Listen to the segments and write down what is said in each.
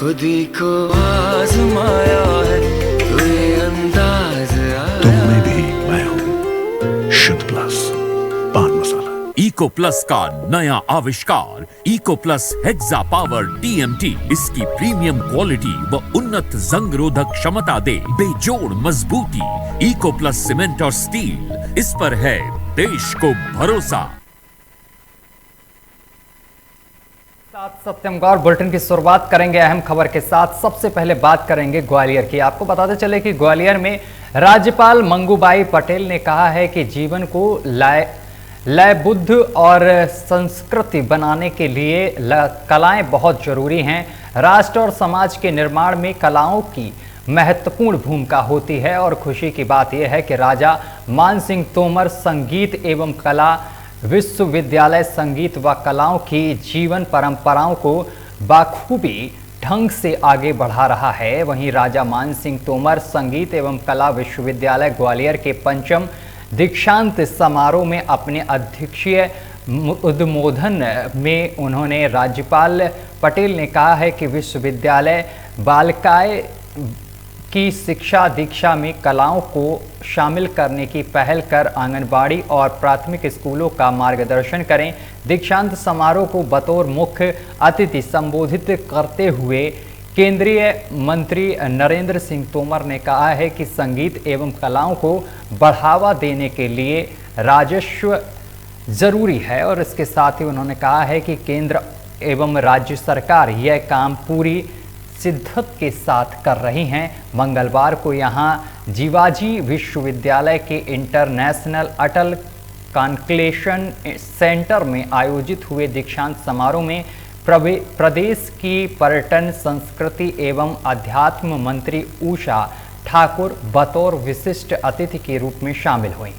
खुदी को आजमाया है तो ये अंदाज आया। तुम में भी मैं हूं शुद्ध प्लस पान मसाला। इको प्लस का नया आविष्कार eco plus hexa power TMT इसकी प्रीमियम क्वालिटी व उन्नत जंग रोधक क्षमता दे बेजोड़ मजबूती। इको प्लस सीमेंट और स्टील, इस पर है देश को भरोसा। सत्यम गौर बुलेटिन की शुरुआत करेंगे अहम खबर के साथ। सबसे पहले बात करेंगे ग्वालियर की। आपको बताते चले कि ग्वालियर में राज्यपाल मंगूबाई पटेल ने कहा है कि जीवन को लयबद्ध और संस्कृति बनाने के लिए कलाएं बहुत जरूरी हैं। राष्ट्र और समाज के निर्माण में कलाओं की महत्वपूर्ण भूमिका होती है और खुशी की बात यह है कि राजा मान सिंह तोमर संगीत एवं कला विश्वविद्यालय संगीत व कलाओं की जीवन परंपराओं को बाखूबी ढंग से आगे बढ़ा रहा है। वहीं राजा मान सिंह तोमर संगीत एवं कला विश्वविद्यालय ग्वालियर के पंचम दीक्षांत समारोह में अपने अध्यक्षीय उद्बोधन में उन्होंने राज्यपाल पटेल ने कहा है कि विश्वविद्यालय बालिकाएं की शिक्षा दीक्षा में कलाओं को शामिल करने की पहल कर आंगनबाड़ी और प्राथमिक स्कूलों का मार्गदर्शन करें। दीक्षांत समारोह को बतौर मुख्य अतिथि संबोधित करते हुए केंद्रीय मंत्री नरेंद्र सिंह तोमर ने कहा है कि संगीत एवं कलाओं को बढ़ावा देने के लिए राजस्व जरूरी है और इसके साथ ही उन्होंने कहा है कि केंद्र एवं राज्य सरकार यह काम पूरी शिद्दत के साथ कर रही हैं। मंगलवार को यहां जीवाजी विश्वविद्यालय के इंटरनेशनल अटल कॉन्क्लेशन सेंटर में आयोजित हुए दीक्षांत समारोह में प्रदेश की पर्यटन संस्कृति एवं अध्यात्म मंत्री उषा ठाकुर बतौर विशिष्ट अतिथि के रूप में शामिल हुई।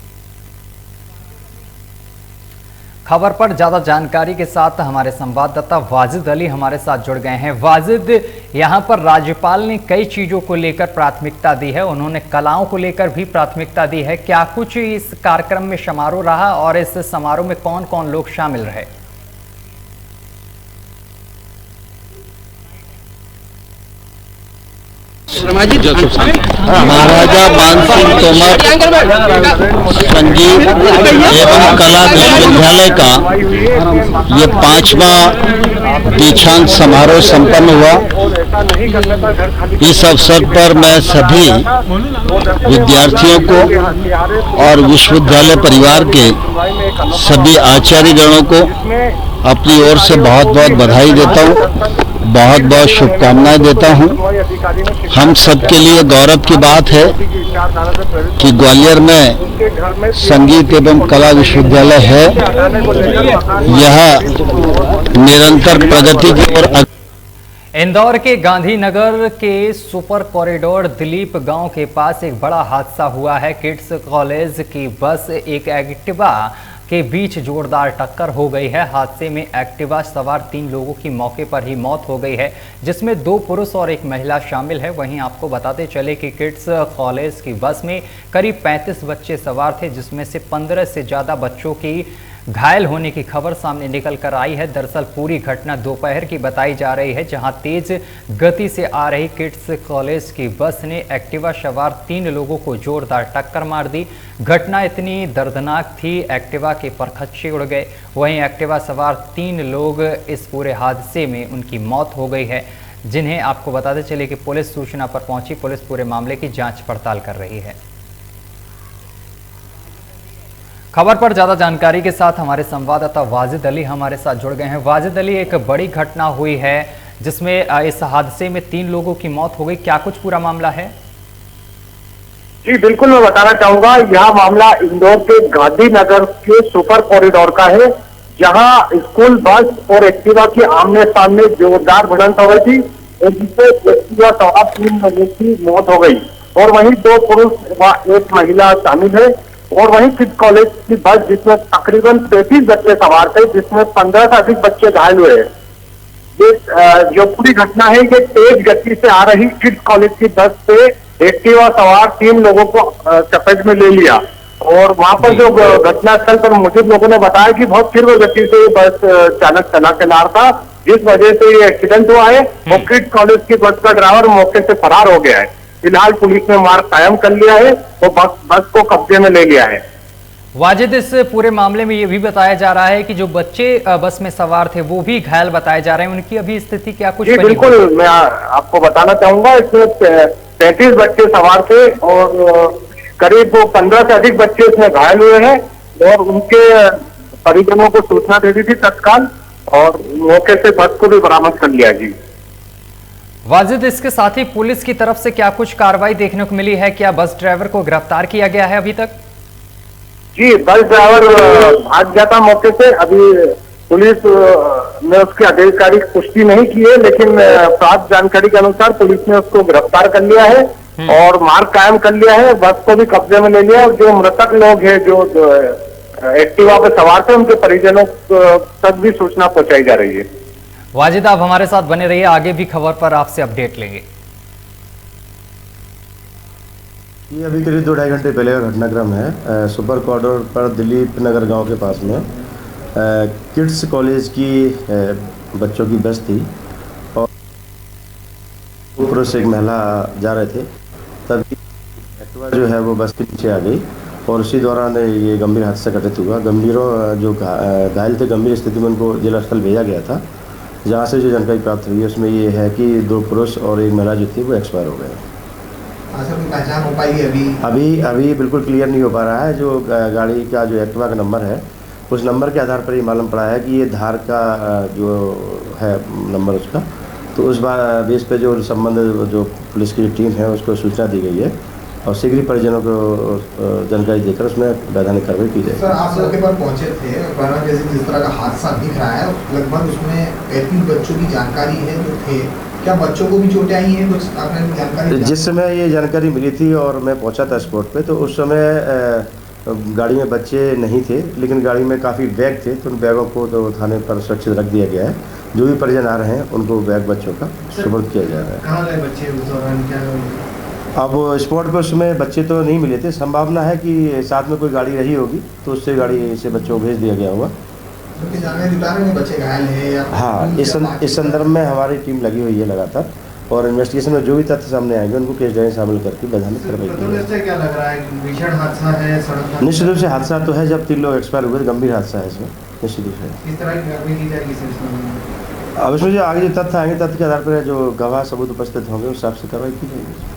खबर पर ज्यादा जानकारी के साथ हमारे संवाददाता वाजिद अली हमारे साथ जुड़ गए हैं। वाजिद, यहां पर राज्यपाल ने कई चीजों को लेकर प्राथमिकता दी है, उन्होंने कलाओं को लेकर भी प्राथमिकता दी है। क्या कुछ इस कार्यक्रम में समारोह रहा और इस समारोह में कौन कौन लोग शामिल रहे? महाराजा मान सिंह तोमर संगीत एवं कला विश्वविद्यालय का ये 5वां दीक्षांत समारोह संपन्न हुआ। इस अवसर पर मैं सभी विद्यार्थियों को और विश्वविद्यालय परिवार के सभी आचार्यगणों को अपनी ओर से बहुत बहुत बधाई देता हूँ, बहुत बहुत शुभकामनाएं देता हूं। हम सबके लिए गौरव की बात है कि ग्वालियर में संगीत एवं कला विश्वविद्यालय है। यह निरंतर प्रगति की ओर। इंदौर के गांधीनगर के सुपर कॉरिडोर दिलीप गांव के पास एक बड़ा हादसा हुआ है। किड्स कॉलेज की बस एक एक्टिवा के बीच जोरदार टक्कर हो गई है। हादसे में एक्टिवा सवार 3 लोगों की मौके पर ही मौत हो गई है, जिसमें 2 पुरुष और 1 महिला शामिल है। वहीं आपको बताते चले कि किड्स कॉलेज की बस में करीब 35 बच्चे सवार थे, जिसमें से 15 से ज़्यादा बच्चों की घायल होने की खबर सामने निकल कर आई है। दरअसल पूरी घटना दोपहर की बताई जा रही है, जहां तेज गति से आ रही किड्स कॉलेज की बस ने एक्टिवा सवार 3 लोगों को जोरदार टक्कर मार दी। घटना इतनी दर्दनाक थी, एक्टिवा के परखच्चे उड़ गए। वहीं एक्टिवा सवार 3 लोग इस पूरे हादसे में उनकी मौत हो गई है, जिन्हें आपको बताते चले कि पुलिस सूचना पर पहुंची। पुलिस पूरे मामले की जाँच पड़ताल कर रही है। खबर पर ज्यादा जानकारी के साथ हमारे संवाददाता वाजिद अली हमारे साथ जुड़ गए हैं। वाजिद अली, एक बड़ी घटना हुई है जिसमें इस हादसे में 3 लोगों की मौत हो गई, क्या कुछ पूरा मामला है? जी बिल्कुल, मैं बताना चाहूंगा। यह मामला इंदौर के गांधीनगर के सुपर कॉरिडोर का है, जहां स्कूल बस और एक्टिवा की आमने सामने जोरदार भिड़ंत हो गई थी और जिससे एक्टिवा सवार 3 लोगों की मौत हो गई और वहीं 2 पुरुष व 1 महिला शामिल है। और वहीं किड्स कॉलेज की बस जिसमें तकरीबन 33 बच्चे सवार थे, जिसमें 15 से अधिक बच्चे घायल हुए। ये जो पूरी घटना है ये तेज गति से आ रही किड्स कॉलेज की बस से एक्टिवा सवार 3 लोगों को चपेट में ले लिया और वहां पर जो घटनास्थल पर मौजूद लोगों ने बताया कि बहुत तीव्र गति से बस चालक चला के ला रहा था जिस वजह से ये एक्सीडेंट हुआ है। और किड्स कॉलेज की बस का ड्राइवर मौके से फरार हो गया है। फिलहाल पुलिस ने मार्ग कायम कर लिया है और बस को कब्जे में ले लिया है। वाजिद, इस पूरे मामले में ये भी बताया जा रहा है कि जो बच्चे बस में सवार थे वो भी घायल बताए जा रहे हैं, उनकी अभी स्थिति क्या कुछ? जी बिल्कुल, मैं आपको बताना चाहूंगा, इसमें 33 बच्चे सवार थे और करीब 15 से अधिक बच्चे इसमें घायल हुए हैं और उनके परिजनों को सूचना दे दी थी तत्काल और मौके से बस को भी बरामद कर लिया। जी वाजिद, इसके साथ ही पुलिस की तरफ से क्या कुछ कार्रवाई देखने को मिली है? क्या बस ड्राइवर को गिरफ्तार किया गया है अभी तक? जी, बस ड्राइवर भाग गया था मौके से। अभी पुलिस ने उसकी आधिकारिक पुष्टि नहीं की है, लेकिन प्राप्त जानकारी के अनुसार पुलिस ने उसको गिरफ्तार कर लिया है और मार्ग कायम कर लिया है। बस को भी कब्जे में ले लिया और जो मृतक लोग हैं जो एक्टिवा पर सवार थे उनके परिजनों तक भी सूचना पहुंचाई जा रही है। वाजिद, आप हमारे साथ बने रहिए, आगे भी खबर पर आपसे अपडेट लेंगे। ये अभी करीब 2-2.5 घंटे पहले का घटनाक्रम है। सुपर कॉरिडोर पर दिलीप नगर गांव के पास में किड्स कॉलेज की बच्चों की बस थी और पुरुष एक महिला जा रहे थे, तभी एक्टिवा जो है वो बस के नीचे आ गई और उसी दौरान ये गंभीर हादसा घटित हुआ। जो घायल थे गंभीर स्थिति में उनको जिला अस्पताल भेजा गया था, जहाँ से जो जानकारी प्राप्त हुई है उसमें ये है कि 2 पुरुष और एक महिला जो थी वो एक्सपायर हो गए। पहचान हो पाई है अभी बिल्कुल क्लियर नहीं हो पा रहा है। जो गाड़ी का जो एक्टिवा का नंबर है उस नंबर के आधार पर ये मालूम पड़ा है कि ये धार का जो है नंबर उसका, तो उस बेस पे जो संबंधित जो पुलिस की टीम है उसको सूचना दी गई है और शीघ्र ही परिजनों को जानकारी देकर उसमें वैधानिक कार्रवाई की जाएगी। सर, आप मौके पर पहुंचे थे, जैसे जिस तरह का हादसा दिख रहा है लगभग उसमें 35 बच्चों की जानकारी है जो थे, क्या बच्चों को भी चोटें आई हैं? कुछ आपने जानकारी? जिस समय ये जानकारी मिली थी और मैं पहुंचा था स्पॉट पे, तो उस समय गाड़ी में बच्चे नहीं थे, लेकिन गाड़ी में काफ़ी बैग थे, तो उन बैगों को तो थाने पर सुरक्षित रख दिया गया है। जो भी परिजन आ रहे हैं उनको बैग बच्चों का सुपुर्द किया जा रहा है। कहाँ गए बच्चे उस दौरान? क्या अब स्पॉट पर उसमें बच्चे तो नहीं मिले थे, संभावना है कि साथ में कोई गाड़ी रही होगी तो उससे गाड़ी से बच्चों को भेज दिया गया होगा। बच्चे घायल हैं या? हाँ, इस संदर्भ में हमारी टीम लगी हुई है लगातार और इन्वेस्टिगेशन में जो भी तथ्य सामने आएंगे उनको केस डायरी शामिल करके वैधानिक कार्रवाई की। क्या लग रहा है, भीषण हादसा है? सड़क निश्चित रूप से हादसा तो है, जब 3 लोग एक्सपायर हुए, गंभीर हादसा है इसमें, निश्चित रूप से। किस तरह की कार्रवाई की जाएगी सर? अब इसमें जो आगे जो तथ्य आएंगे, तथ्य के आधार पर जो गवाह सबूत उपस्थित होंगे उस हिसाब से कार्रवाई की जाएगी।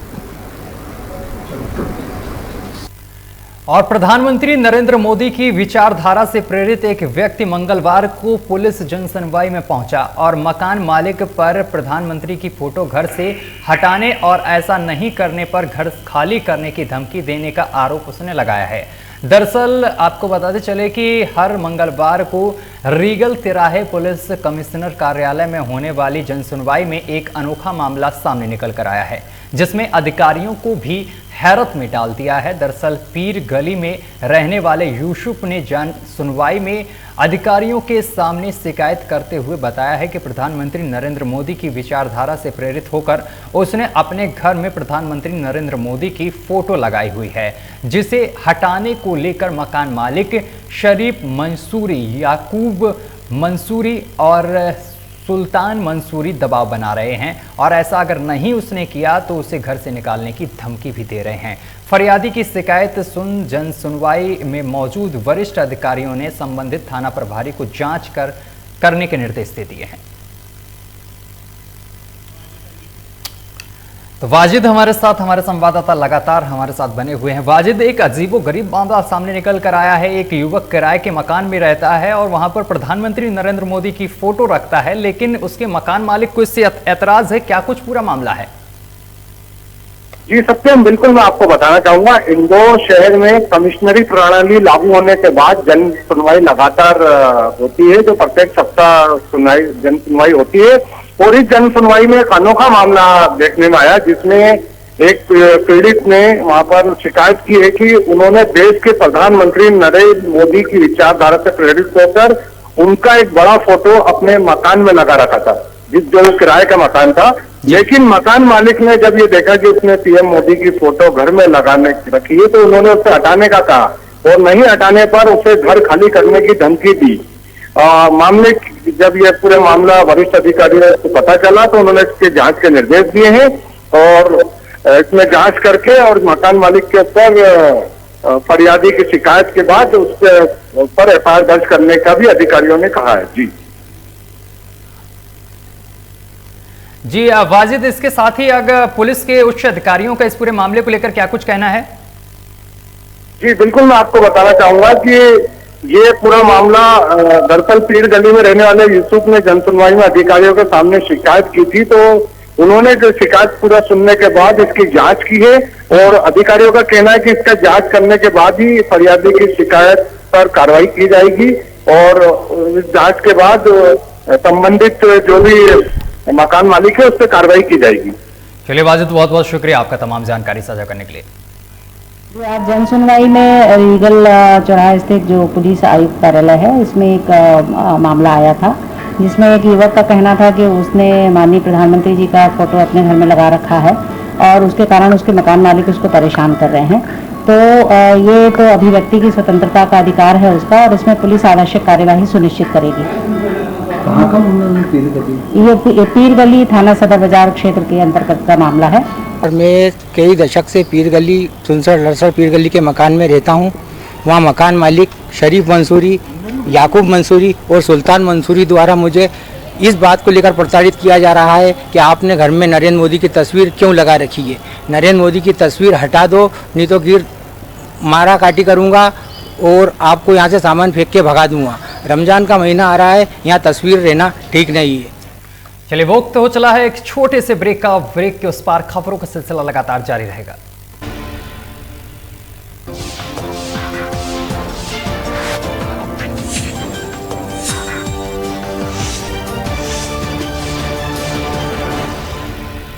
और प्रधानमंत्री नरेंद्र मोदी की विचारधारा से प्रेरित एक व्यक्ति मंगलवार को पुलिस जनसुनवाई में पहुंचा और मकान मालिक पर प्रधानमंत्री की फोटो घर से हटाने और ऐसा नहीं करने पर घर खाली करने की धमकी देने का आरोप उसने लगाया है। दरअसल आपको बताते चले कि हर मंगलवार को रीगल तिराहे पुलिस कमिश्नर कार्यालय में होने वाली जनसुनवाई में एक अनोखा मामला सामने निकल कर आया है, जिसमें अधिकारियों को भी हैरत में डाल दिया है। दरअसल पीर गली में रहने वाले यूसुफ ने जन सुनवाई में अधिकारियों के सामने शिकायत करते हुए बताया है कि प्रधानमंत्री नरेंद्र मोदी की विचारधारा से प्रेरित होकर उसने अपने घर में प्रधानमंत्री नरेंद्र मोदी की फोटो लगाई हुई है, जिसे हटाने को लेकर मकान मालिक शरीफ मंसूरी, याकूब मंसूरी और सुल्तान मंसूरी दबाव बना रहे हैं और ऐसा अगर नहीं उसने किया तो उसे घर से निकालने की धमकी भी दे रहे हैं। फरियादी की शिकायत सुन जन सुनवाई में मौजूद वरिष्ठ अधिकारियों ने संबंधित थाना प्रभारी को जांच करने के निर्देश दे दिए हैं। तो वाजिद हमारे संवाददाता लगातार हमारे साथ बने हुए हैं। वाजिद, एक अजीबोगरीब मामला सामने निकल कर आया है। एक युवक किराए के मकान में रहता है और वहां पर प्रधानमंत्री नरेंद्र मोदी की फोटो रखता है, लेकिन उसके मकान मालिक को इससे ऐतराज है। क्या कुछ पूरा मामला है? जी सत्यम, बिल्कुल मैं आपको बताना चाहूंगा, इंदौर शहर में कमिश्नरी प्रणाली लागू होने के बाद जन सुनवाई लगातार होती है, जो प्रत्येक सप्ताह जन सुनवाई होती है। और इस जन सुनवाई में एक अनोखा मामला देखने में आया, जिसमें एक पीड़ित ने वहां पर शिकायत की है कि उन्होंने देश के प्रधानमंत्री नरेंद्र मोदी की विचारधारा से प्रेरित होकर उनका एक बड़ा फोटो अपने मकान में लगा रखा था, जो किराए का मकान था। लेकिन मकान मालिक ने जब ये देखा कि उसने पीएम मोदी की फोटो घर में लगाने रखी है, तो उन्होंने उसे हटाने का कहा और नहीं हटाने पर उसे घर खाली करने की धमकी दी। मामले जब ये पूरे मामला वरिष्ठ अधिकारियों को पता चला तो उन्होंने इसके जांच के निर्देश दिए हैं और इसमें जांच करके और मकान मालिक के ऊपर फरियादी की शिकायत के बाद उसके ऊपर एफआईआर दर्ज करने का भी अधिकारियों ने कहा है। जी वाजिद, इसके साथ ही अगर पुलिस के उच्च अधिकारियों का इस पूरे मामले को लेकर क्या कुछ कहना है? जी बिल्कुल, मैं आपको बताना चाहूंगा कि ये पूरा मामला दरअसल पीर गली में रहने वाले यूसुफ ने जनसुनवाई में अधिकारियों के सामने शिकायत की थी, तो उन्होंने जो शिकायत पूरा सुनने के बाद इसकी जांच की है और अधिकारियों का कहना है कि इसका जांच करने के बाद ही फरियादी की शिकायत पर कार्रवाई की जाएगी और जांच के बाद संबंधित जो भी मकान मालिक है उस पर कार्रवाई की जाएगी। चलिए वाजिद, बहुत बहुत शुक्रिया आपका तमाम जानकारी साझा करने के लिए। आज जनसुनवाई में रीगल चौराहा स्थित जो पुलिस आयुक्त कार्यालय है इसमें एक मामला आया था जिसमें एक युवक का कहना था कि उसने माननीय प्रधानमंत्री जी का फोटो अपने घर में लगा रखा है और उसके कारण उसके मकान मालिक उसको परेशान कर रहे हैं। तो ये तो अभिव्यक्ति की स्वतंत्रता का अधिकार है उसका और इसमें पुलिस आवश्यक कार्यवाही सुनिश्चित करेगी। कहाँ का मामला है? पीर गली? ये पीर गली थाना सदर बाजार क्षेत्र के अंतर्गत का मामला है। और मैं कई दशक से पीर गली 67-68 पीर गली के मकान में रहता हूँ। वहाँ मकान मालिक शरीफ मंसूरी, याकूब मंसूरी और सुल्तान मंसूरी द्वारा मुझे इस बात को लेकर प्रताड़ित किया जा रहा है कि आपने घर में नरेंद्र मोदी की तस्वीर क्यों लगा रखी है। नरेंद्र मोदी की तस्वीर हटा दो, नहीं तो गिर मारा काटी करूँगा और आपको यहाँ से सामान फेंक के भगा दूँगा। रमज़ान का महीना आ रहा है, यहाँ तस्वीर रहना ठीक नहीं है। चलिए वक्त हो चला है एक छोटे से ब्रेक का। ब्रेक के उस पार खबरों का सिलसिला लगातार जारी रहेगा।